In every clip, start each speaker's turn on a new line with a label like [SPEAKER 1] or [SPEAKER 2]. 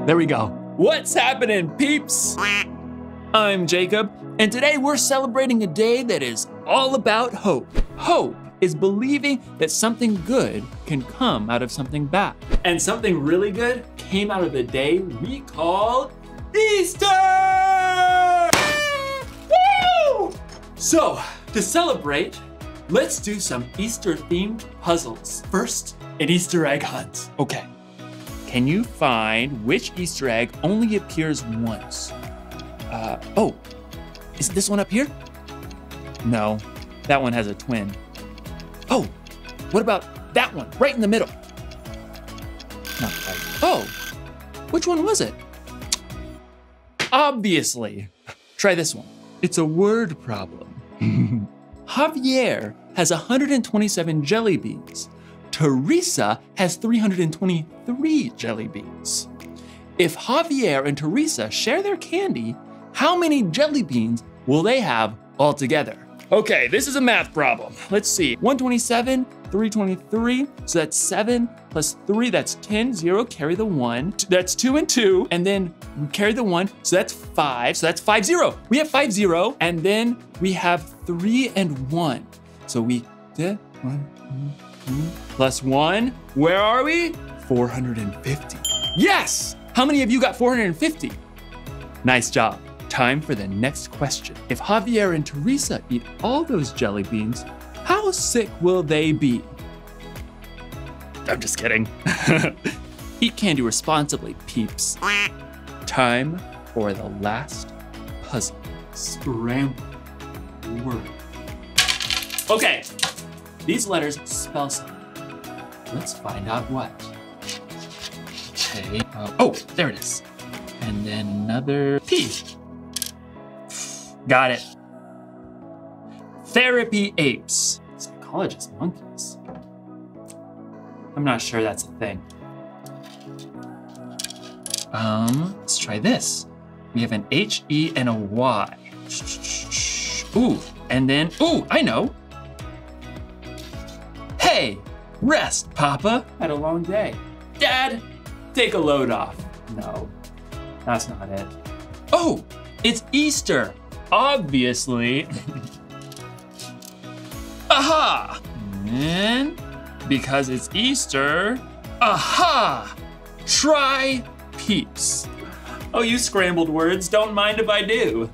[SPEAKER 1] There we go. What's happening, peeps? I'm Jacob, and today we're celebrating a day that is all about hope. Hope is believing that something good can come out of something bad. And something really good came out of the day we call Easter! Woo! So, to celebrate, let's do some Easter-themed puzzles. First, an Easter egg hunt. Okay, can you find which Easter egg only appears once? Oh, is this one up here? No, that one has a twin. Oh, what about that one, right in the middle? Not quite. Oh, which one was it? Obviously. Try this one. It's a word problem. Javier has 127 jelly beans. Teresa has 323 jelly beans. If Javier and Teresa share their candy, how many jelly beans will they have altogether? Okay, this is a math problem. Let's see, 127, 323, so that's 7 plus 3, that's 10, 0, carry the 1, that's 2 and 2, and then we carry the 1, so that's 5, so that's 5, 0. We have 5, 0, and then we have 3 and 1. So we did 1, 2, plus 1, where are we? 450. Yes! How many of you got 450? Nice job. Time for the next question. If Javier and Teresa eat all those jelly beans, how sick will they be? I'm just kidding. Eat candy responsibly, peeps. Time for the last puzzle. Scramble word. Okay, these letters spell something. Let's find out what. Okay, oh, there it is. And then another P. Got it. Therapy apes. Psychologist monkeys. I'm not sure that's a thing. Let's try this. We have an H-E and a Y. Ooh, and then, ooh, I know. Hey, rest, Papa. Had a long day. Dad, take a load off. No, that's not it. Oh, it's Easter. Obviously. Aha! And because it's Easter, aha! Try peeps. Oh, you scrambled words, don't mind if I do.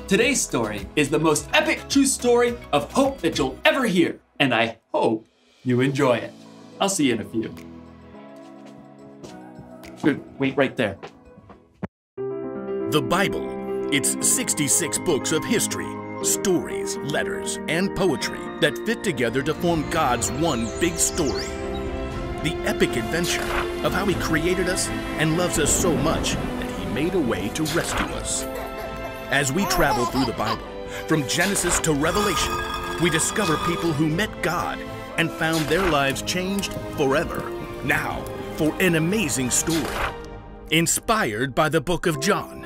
[SPEAKER 1] Today's story is the most epic true story of hope that you'll ever hear, and I hope you enjoy it. I'll see you in a few. Good, wait right there.
[SPEAKER 2] The Bible. It's 66 books of history, stories, letters, and poetry that fit together to form God's one big story. The epic adventure of how He created us and loves us so much that He made a way to rescue us. As we travel through the Bible, from Genesis to Revelation, we discover people who met God and found their lives changed forever. Now, for an amazing story, inspired by the book of John.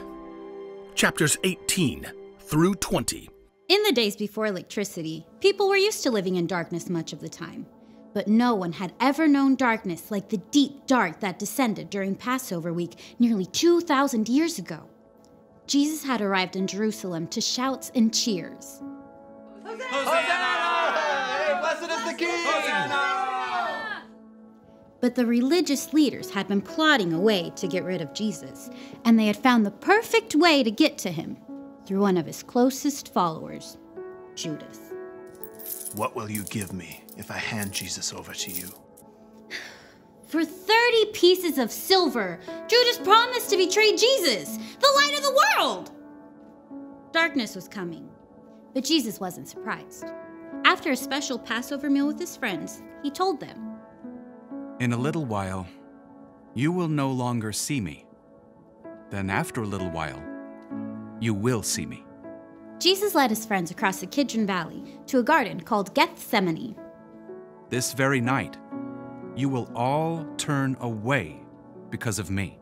[SPEAKER 2] Chapters 18 through 20.
[SPEAKER 3] In the days before electricity, people were used to living in darkness much of the time. But no one had ever known darkness like the deep dark that descended during Passover week nearly 2,000 years ago. Jesus had arrived in Jerusalem to shouts and cheers.
[SPEAKER 4] Hosanna! Hey, blessed is the King! Hosanna!
[SPEAKER 3] But the religious leaders had been plotting a way to get rid of Jesus, and they had found the perfect way to get to him through one of his closest followers, Judas.
[SPEAKER 5] What will you give me if I hand Jesus over to you?
[SPEAKER 3] For 30 pieces of silver, Judas promised to betray Jesus, the light of the world. Darkness was coming, but Jesus wasn't surprised. After a special Passover meal with his friends, he told them,
[SPEAKER 6] "In a little while, you will no longer see me. Then after a little while, you will see me."
[SPEAKER 3] Jesus led his friends across the Kidron Valley to a garden called Gethsemane.
[SPEAKER 6] "This very night, you will all turn away because of me."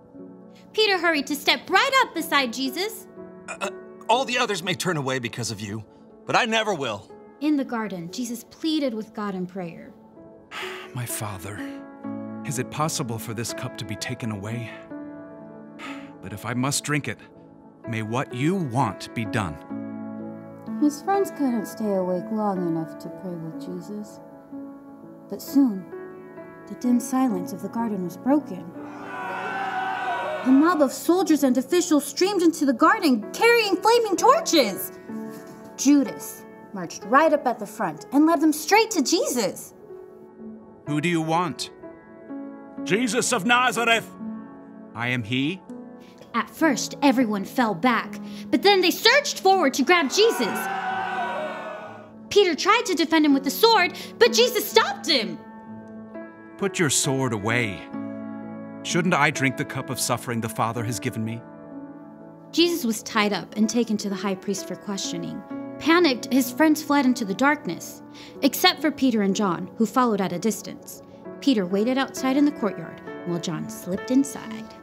[SPEAKER 3] Peter hurried to step right up beside Jesus.
[SPEAKER 4] All the others may turn away because of you, but I never will.
[SPEAKER 3] In the garden, Jesus pleaded with God in prayer.
[SPEAKER 6] "My Father, Is it possible for this cup to be taken away? But if I must drink it, may what you want be done.
[SPEAKER 3] His friends couldn't stay awake long enough to pray with Jesus. But soon, the dim silence of the garden was broken. A mob of soldiers and officials streamed into the garden, carrying flaming torches. Judas marched right up at the front and led them straight to Jesus.
[SPEAKER 6] Who do you want?
[SPEAKER 7] Jesus of Nazareth!
[SPEAKER 6] I am he.
[SPEAKER 3] At first, everyone fell back, but then they surged forward to grab Jesus. Peter tried to defend him with the sword, but Jesus stopped him.
[SPEAKER 6] Put your sword away. Shouldn't I drink the cup of suffering the Father has given me?
[SPEAKER 3] Jesus was tied up and taken to the high priest for questioning. Panicked, his friends fled into the darkness, except for Peter and John, who followed at a distance. Peter waited outside in the courtyard, while John slipped inside.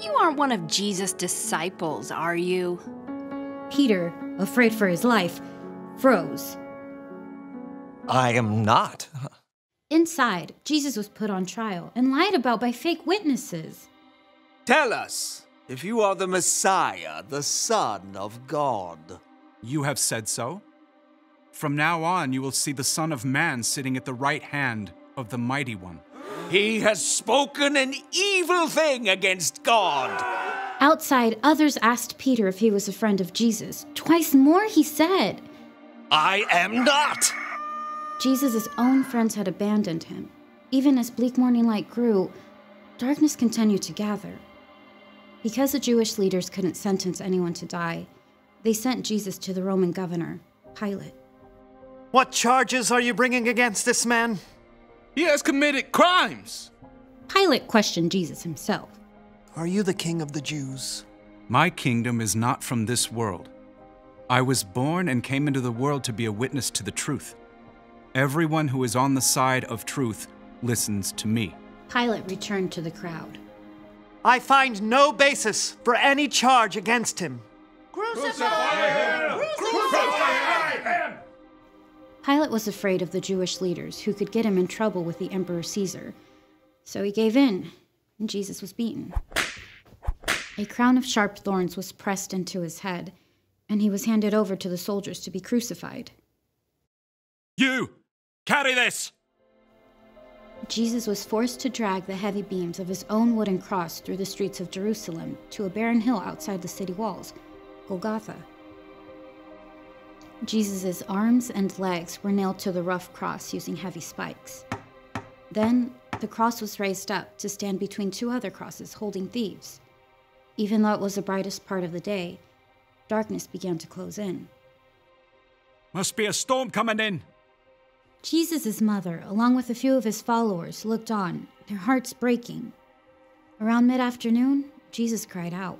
[SPEAKER 8] You aren't one of Jesus' disciples, are you?
[SPEAKER 3] Peter, afraid for his life, froze.
[SPEAKER 4] I am not.
[SPEAKER 3] Inside, Jesus was put on trial and lied about by fake witnesses.
[SPEAKER 9] Tell us if you are the Messiah, the Son of God.
[SPEAKER 6] You have said so. From now on, you will see the Son of Man sitting at the right hand of the Mighty One.
[SPEAKER 9] He has spoken an evil thing against God.
[SPEAKER 3] Outside, others asked Peter if he was a friend of Jesus. Twice more, he said.
[SPEAKER 9] I am not.
[SPEAKER 3] Jesus' own friends had abandoned him. Even as bleak morning light grew, darkness continued to gather. Because the Jewish leaders couldn't sentence anyone to die, they sent Jesus to the Roman governor, Pilate.
[SPEAKER 5] What charges are you bringing against this man?
[SPEAKER 7] He has committed crimes!
[SPEAKER 3] Pilate questioned Jesus himself.
[SPEAKER 5] Are you the king of the Jews?
[SPEAKER 6] My kingdom is not from this world. I was born and came into the world to be a witness to the truth. Everyone who is on the side of truth listens to me.
[SPEAKER 3] Pilate returned to the crowd.
[SPEAKER 5] I find no basis for any charge against him.
[SPEAKER 3] Pilate was afraid of the Jewish leaders who could get him in trouble with the Emperor Caesar. So he gave in, and Jesus was beaten. A crown of sharp thorns was pressed into his head, and he was handed over to the soldiers to be crucified.
[SPEAKER 7] You! Carry this!
[SPEAKER 3] Jesus was forced to drag the heavy beams of his own wooden cross through the streets of Jerusalem to a barren hill outside the city walls, Golgotha. Jesus' arms and legs were nailed to the rough cross using heavy spikes. Then, the cross was raised up to stand between two other crosses holding thieves. Even though it was the brightest part of the day, darkness began to close in.
[SPEAKER 7] Must be a storm coming in.
[SPEAKER 3] Jesus' mother, along with a few of his followers, looked on, their hearts breaking. Around mid-afternoon, Jesus cried out,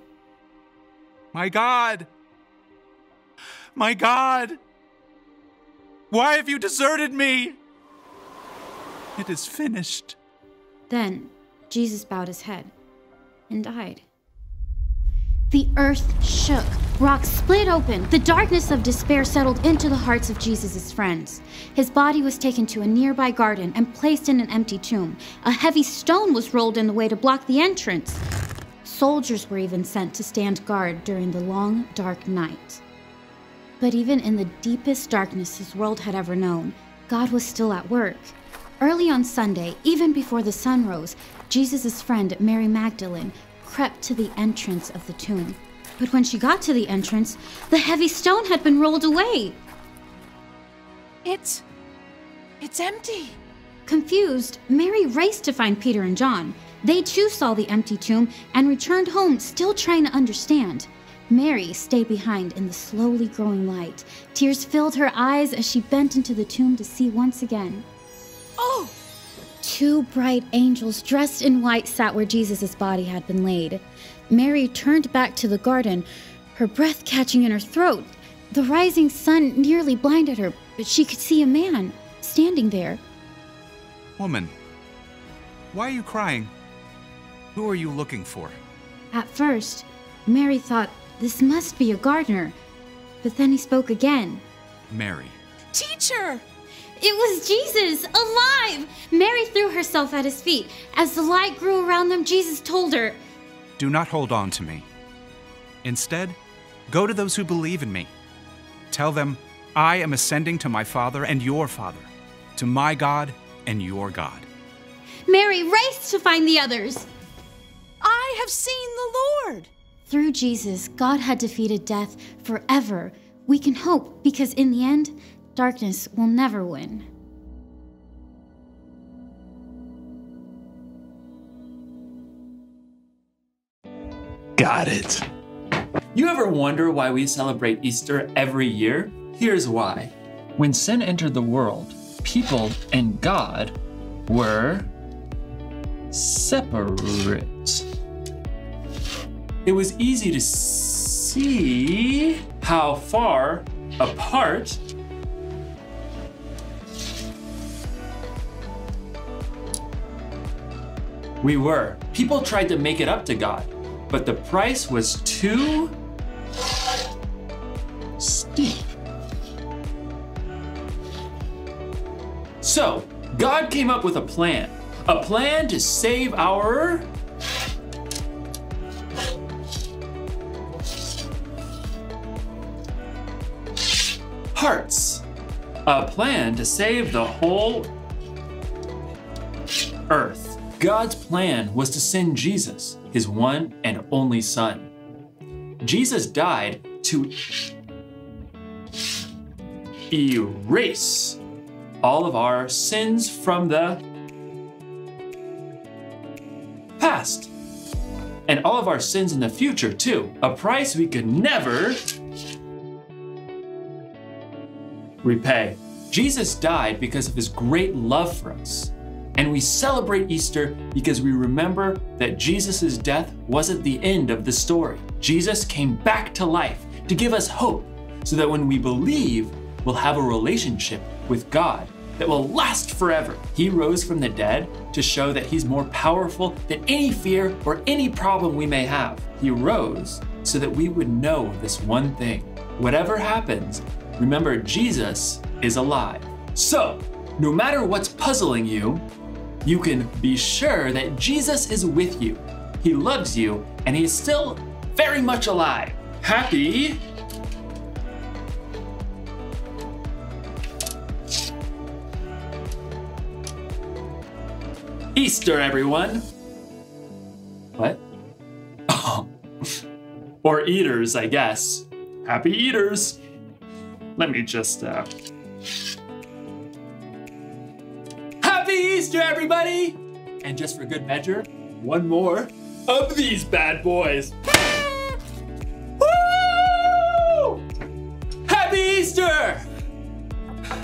[SPEAKER 6] My God! My God! Why have you deserted me? It is finished.
[SPEAKER 3] Then, Jesus bowed his head and died. The earth shook. Rocks split open. The darkness of despair settled into the hearts of Jesus' friends. His body was taken to a nearby garden and placed in an empty tomb. A heavy stone was rolled in the way to block the entrance. Soldiers were even sent to stand guard during the long, dark night. But even in the deepest darkness his world had ever known, God was still at work. Early on Sunday, even before the sun rose, Jesus' friend Mary Magdalene crept to the entrance of the tomb. But when she got to the entrance, the heavy stone had been rolled away.
[SPEAKER 8] It's empty.
[SPEAKER 3] Confused, Mary raced to find Peter and John. They too saw the empty tomb and returned home, still trying to understand. Mary stayed behind in the slowly growing light. Tears filled her eyes as she bent into the tomb to see once again.
[SPEAKER 8] Oh!
[SPEAKER 3] Two bright angels dressed in white sat where Jesus' body had been laid. Mary turned back to the garden, her breath catching in her throat. The rising sun nearly blinded her, but she could see a man standing there.
[SPEAKER 6] Woman, why are you crying? Who are you looking for?
[SPEAKER 3] At first, Mary thought this must be a gardener, but then he spoke again.
[SPEAKER 6] Mary.
[SPEAKER 8] Teacher!
[SPEAKER 3] It was Jesus, alive! Mary threw herself at his feet. As the light grew around them, Jesus told her,
[SPEAKER 6] Do not hold on to me. Instead, go to those who believe in me. Tell them, I am ascending to my Father and your Father, to my God and your God.
[SPEAKER 3] Mary raced to find the others.
[SPEAKER 10] I have seen the Lord.
[SPEAKER 3] Through Jesus, God had defeated death forever. We can hope because in the end, darkness will never win.
[SPEAKER 1] Got it. You ever wonder why we celebrate Easter every year? Here's why. When sin entered the world, people and God were separate. It was easy to see how far apart we were. People tried to make it up to God, but the price was too steep. So, God came up with a plan to save our hearts, a plan to save the whole earth. God's plan was to send Jesus, his one and only Son. Jesus died to erase all of our sins from the past and all of our sins in the future too, a price we could never repay. Jesus died because of his great love for us. And we celebrate Easter because we remember that Jesus' death wasn't the end of the story. Jesus came back to life to give us hope so that when we believe, we'll have a relationship with God that will last forever. He rose from the dead to show that he's more powerful than any fear or any problem we may have. He rose so that we would know this one thing. Whatever happens, remember Jesus is alive. So, no matter what's puzzling you, you can be sure that Jesus is with you. He loves you, and he is still very much alive. Happy Easter, everyone. What? Oh. Or eaters, I guess. Happy eaters. Let me just, Happy Easter, everybody! And just for good measure, one more of these bad boys. Woo! Happy Easter!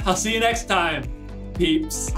[SPEAKER 1] I'll see you next time, peeps.